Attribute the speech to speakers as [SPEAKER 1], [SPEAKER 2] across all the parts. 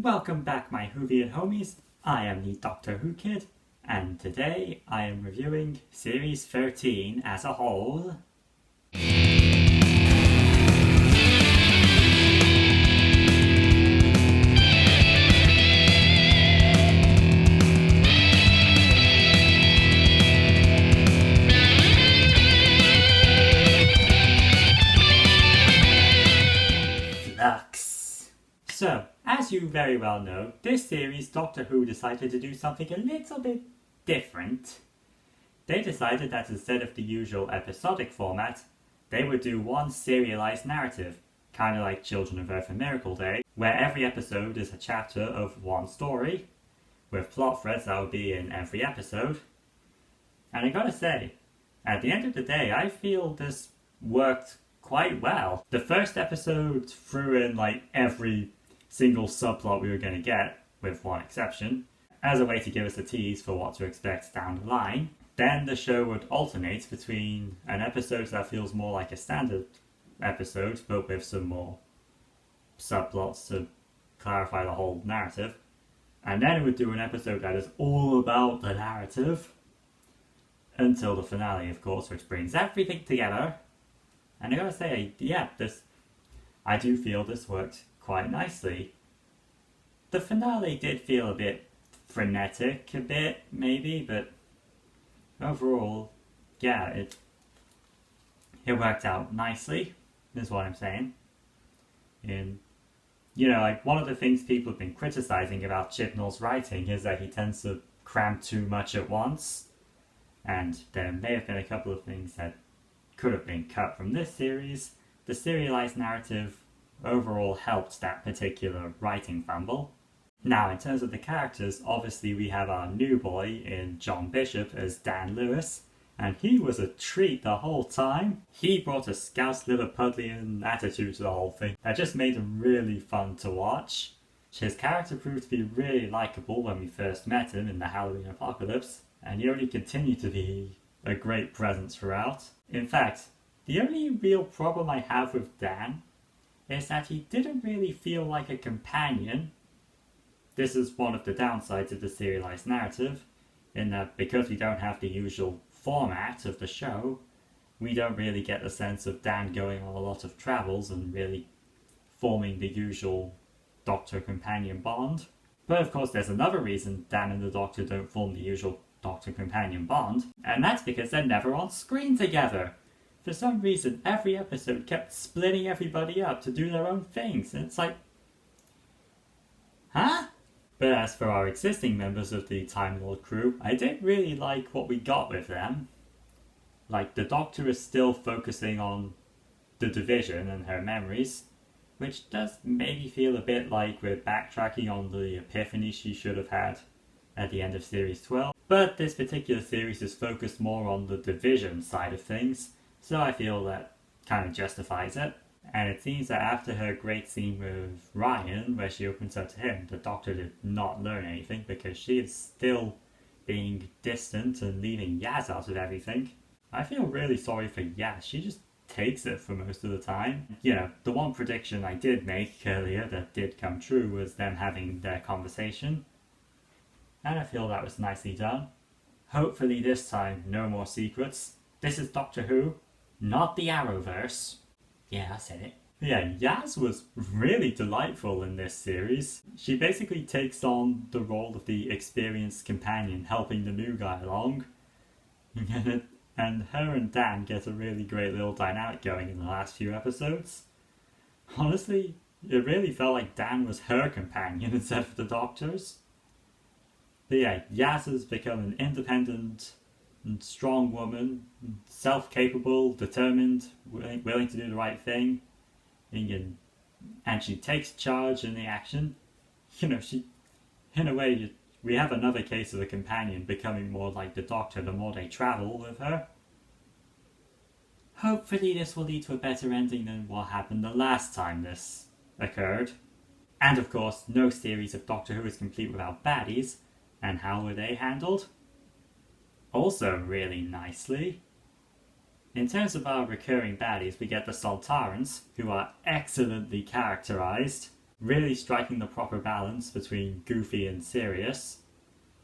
[SPEAKER 1] Welcome back, my Whovian homies. I am the Doctor Who Kid, and today I am reviewing Series 13 as a whole. Flux. So, as you very well know, this series Doctor Who decided to do something a little bit different. They decided that instead of the usual episodic format, they would do one serialized narrative, kind of like Children of Earth and Miracle Day, where every episode is a chapter of one story, with plot threads that will be in every episode. And I gotta say, at the end of the day, I feel this worked quite well. The first episode threw in like every single subplot we were going to get, with one exception, as a way to give us a tease for what to expect down the line. Then the show would alternate between an episode that feels more like a standard episode, but with some more subplots to clarify the whole narrative. And then it would do an episode that is all about the narrative, until the finale, of course, which brings everything together. And I gotta say, yeah, I do feel this worked quite nicely. The finale did feel a bit frenetic, maybe, but overall, yeah, it worked out nicely, is what I'm saying. And, like, one of the things people have been criticizing about Chibnall's writing is that he tends to cram too much at once, and there may have been a couple of things that could have been cut from this series. The serialized narrative overall helped that particular writing fumble. Now, in terms of the characters, obviously we have our new boy in John Bishop as Dan Lewis, and he was a treat the whole time. He brought a Scouse Liverpudlian attitude to the whole thing that just made him really fun to watch. His character proved to be really likeable when we first met him in the Halloween Apocalypse, and he only continued to be a great presence throughout. In fact, the only real problem I have with Dan is that he didn't really feel like a companion. This is one of the downsides of the serialized narrative, in that because we don't have the usual format of the show, we don't really get the sense of Dan going on a lot of travels and really forming the usual Doctor-companion bond. But of course there's another reason Dan and the Doctor don't form the usual Doctor-companion bond, and that's because they're never on screen together. For some reason, every episode kept splitting everybody up to do their own things, and it's like, huh? But as for our existing members of the Time Lord crew, I did really like what we got with them. Like, the Doctor is still focusing on the Division and her memories, which does maybe feel a bit like we're backtracking on the epiphany she should have had at the end of Series 12. But this particular series is focused more on the Division side of things, so I feel that kind of justifies it. And it seems that after her great scene with Ryan, where she opens up to him, the Doctor did not learn anything because she is still being distant and leaving Yaz out of everything. I feel really sorry for Yaz. She just takes it for most of the time. The one prediction I did make earlier that did come true was them having their conversation. And I feel that was nicely done. Hopefully this time, no more secrets. This is Doctor Who, not the Arrowverse. Yeah, I said it. Yeah, Yaz was really delightful in this series. She basically takes on the role of the experienced companion helping the new guy along. And her and Dan get a really great little dynamic going in the last few episodes. Honestly, it really felt like Dan was her companion instead of the Doctor's. But yeah, Yaz has become an independent and strong woman, self-capable, determined, willing to do the right thing, and she takes charge in the action. She, in a way, we have another case of a companion becoming more like the Doctor the more they travel with her. Hopefully this will lead to a better ending than what happened the last time this occurred. And of course, no series of Doctor Who is complete without baddies, and how were they handled? Also really nicely. In terms of our recurring baddies, we get the Soltarans, who are excellently characterized. really striking the proper balance between goofy and serious.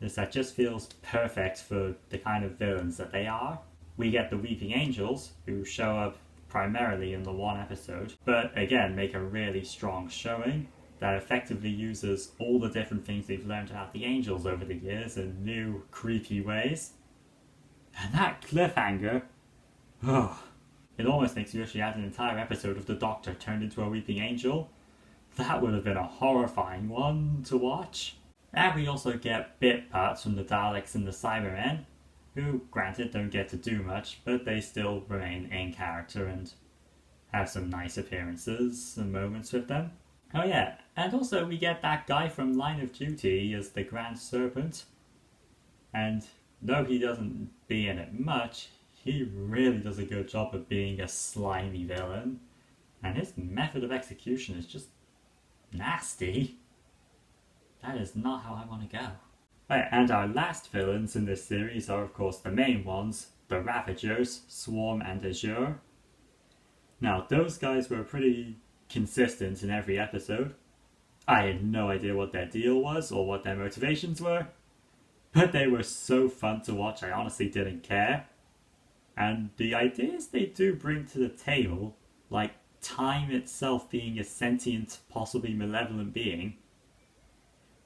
[SPEAKER 1] That just feels perfect for the kind of villains that they are. We get the Weeping Angels, who show up primarily in the one episode, but again make a really strong showing that effectively uses all the different things we've learned about the Angels over the years in new, creepy ways. And that cliffhanger, it almost makes you wish you had an entire episode of the Doctor turned into a Weeping Angel. That would have been a horrifying one to watch. And we also get bit parts from the Daleks and the Cybermen, who, granted, don't get to do much, but they still remain in character and have some nice appearances and moments with them. Oh yeah, and also we get that guy from Line of Duty as the Grand Serpent, and though he doesn't be in it much, he really does a good job of being a slimy villain, and his method of execution is just nasty. That is not how I want to go. Right, and our last villains in this series are of course the main ones, the Ravagers, Swarm and Azure. Now those guys were pretty consistent in every episode. I had no idea what their deal was or what their motivations were, but they were so fun to watch I honestly didn't care. And the ideas they do bring to the table, like time itself being a sentient, possibly malevolent being,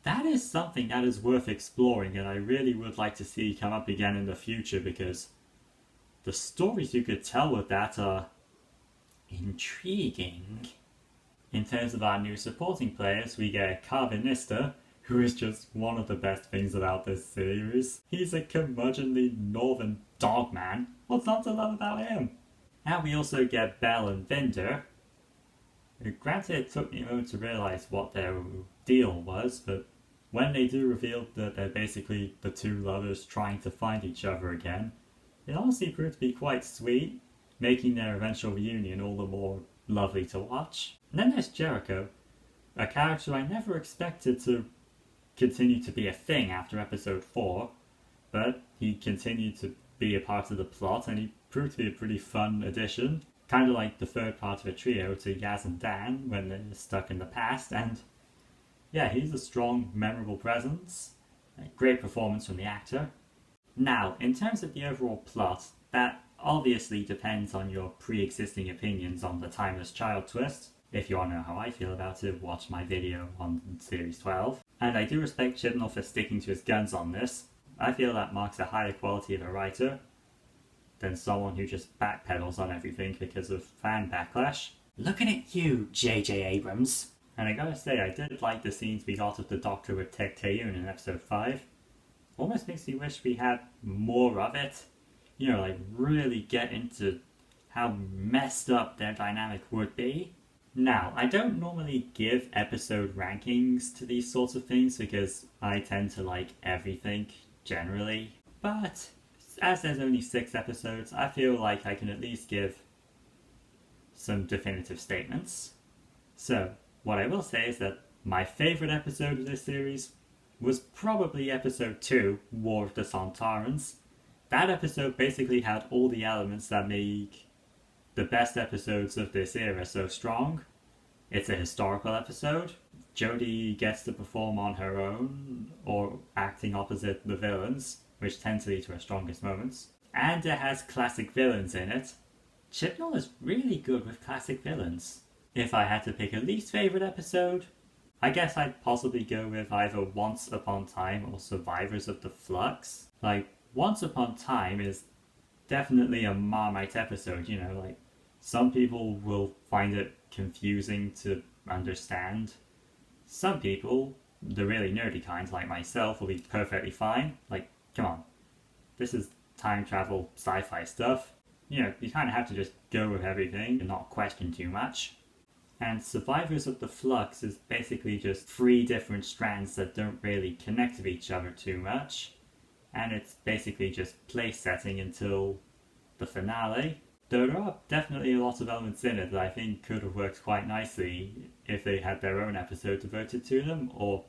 [SPEAKER 1] that is something that is worth exploring and I really would like to see come up again in the future because the stories you could tell with that are intriguing. In terms of our new supporting players, we get Carvinista, who is just one of the best things about this series. He's a curmudgeonly northern dogman. What's not to love about him? And we also get Belle and Vinder. Granted, it took me a moment to realise what their deal was, but when they do reveal that they're basically the two lovers trying to find each other again, it honestly proved to be quite sweet, making their eventual reunion all the more lovely to watch. And then there's Jericho, a character I never expected to continue to be a thing after episode 4, but he continued to be a part of the plot and he proved to be a pretty fun addition. Kind of like the third part of a trio to Yaz and Dan when they're stuck in the past, and yeah, he's a strong, memorable presence. A great performance from the actor. Now, in terms of the overall plot, that obviously depends on your pre-existing opinions on the Timeless Child twist. If you want to know how I feel about it, watch my video on Series 12. And I do respect Chibnall for sticking to his guns on this. I feel that marks a higher quality of a writer than someone who just backpedals on everything because of fan backlash. Looking at you, J.J. Abrams. And I gotta say, I did like the scenes we got of the Doctor with Tech Taeyoon in episode 5. Almost makes me wish we had more of it. You know, like really get into how messed up their dynamic would be. Now, I don't normally give episode rankings to these sorts of things because I tend to like everything generally. But as there's only 6 episodes, I feel like I can at least give some definitive statements. So, what I will say is that my favourite episode of this series was probably episode 2, War of the Sontarans. That episode basically had all the elements that make the best episodes of this era so strong. It's a historical episode. Jodie gets to perform on her own, or acting opposite the villains, which tend to lead to her strongest moments. And it has classic villains in it. Chibnall is really good with classic villains. If I had to pick a least favourite episode, I guess I'd possibly go with either Once Upon Time or Survivors of the Flux. Like, Once Upon Time is definitely a Marmite episode, you know, like, some people will find it confusing to understand. Some people, the really nerdy kind like myself, will be perfectly fine. Like, come on, this is time travel sci-fi stuff. You know, you kind of have to just go with everything and not question too much. And Survivors of the Flux is basically just 3 different strands that don't really connect with each other too much. And it's basically just place setting until the finale. There are definitely a lot of elements in it that I think could have worked quite nicely if they had their own episode devoted to them, or,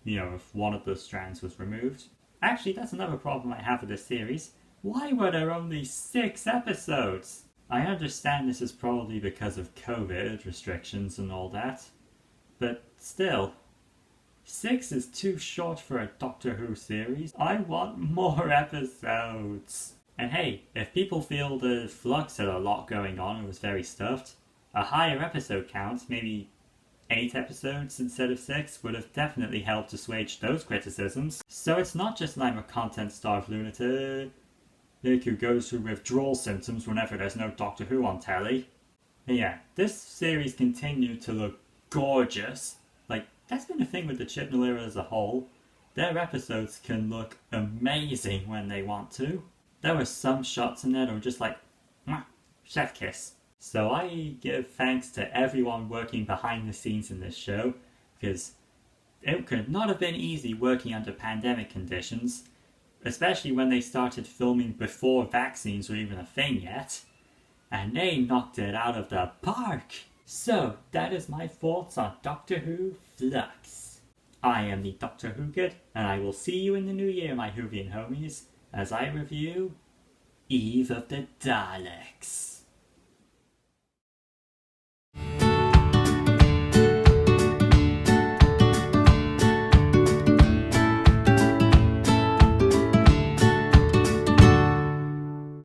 [SPEAKER 1] you know, if one of the strands was removed. Actually, that's another problem I have with this series. Why were there only 6 episodes? I understand this is probably because of COVID restrictions and all that, But still, 6 is too short for a Doctor Who series. I want more episodes. And hey, if people feel the Flux had a lot going on and was very stuffed, a higher episode count, maybe 8 episodes instead of 6, would have definitely helped assuage those criticisms. So it's not just that I'm a content-starved lunatic who goes through withdrawal symptoms whenever there's no Doctor Who on telly. And yeah, this series continued to look gorgeous. Like, that's been a thing with the Chibnall era as a whole. Their episodes can look amazing when they want to. There were some shots in there that were just like, mwah, chef kiss. So I give thanks to everyone working behind the scenes in this show, because it could not have been easy working under pandemic conditions, especially when they started filming before vaccines were even a thing yet. And they knocked it out of the park. So, that is my thoughts on Doctor Who Flux. I am the Doctor Who Kid, and I will see you in the new year, my Whovian homies, as I review Eve of the Daleks.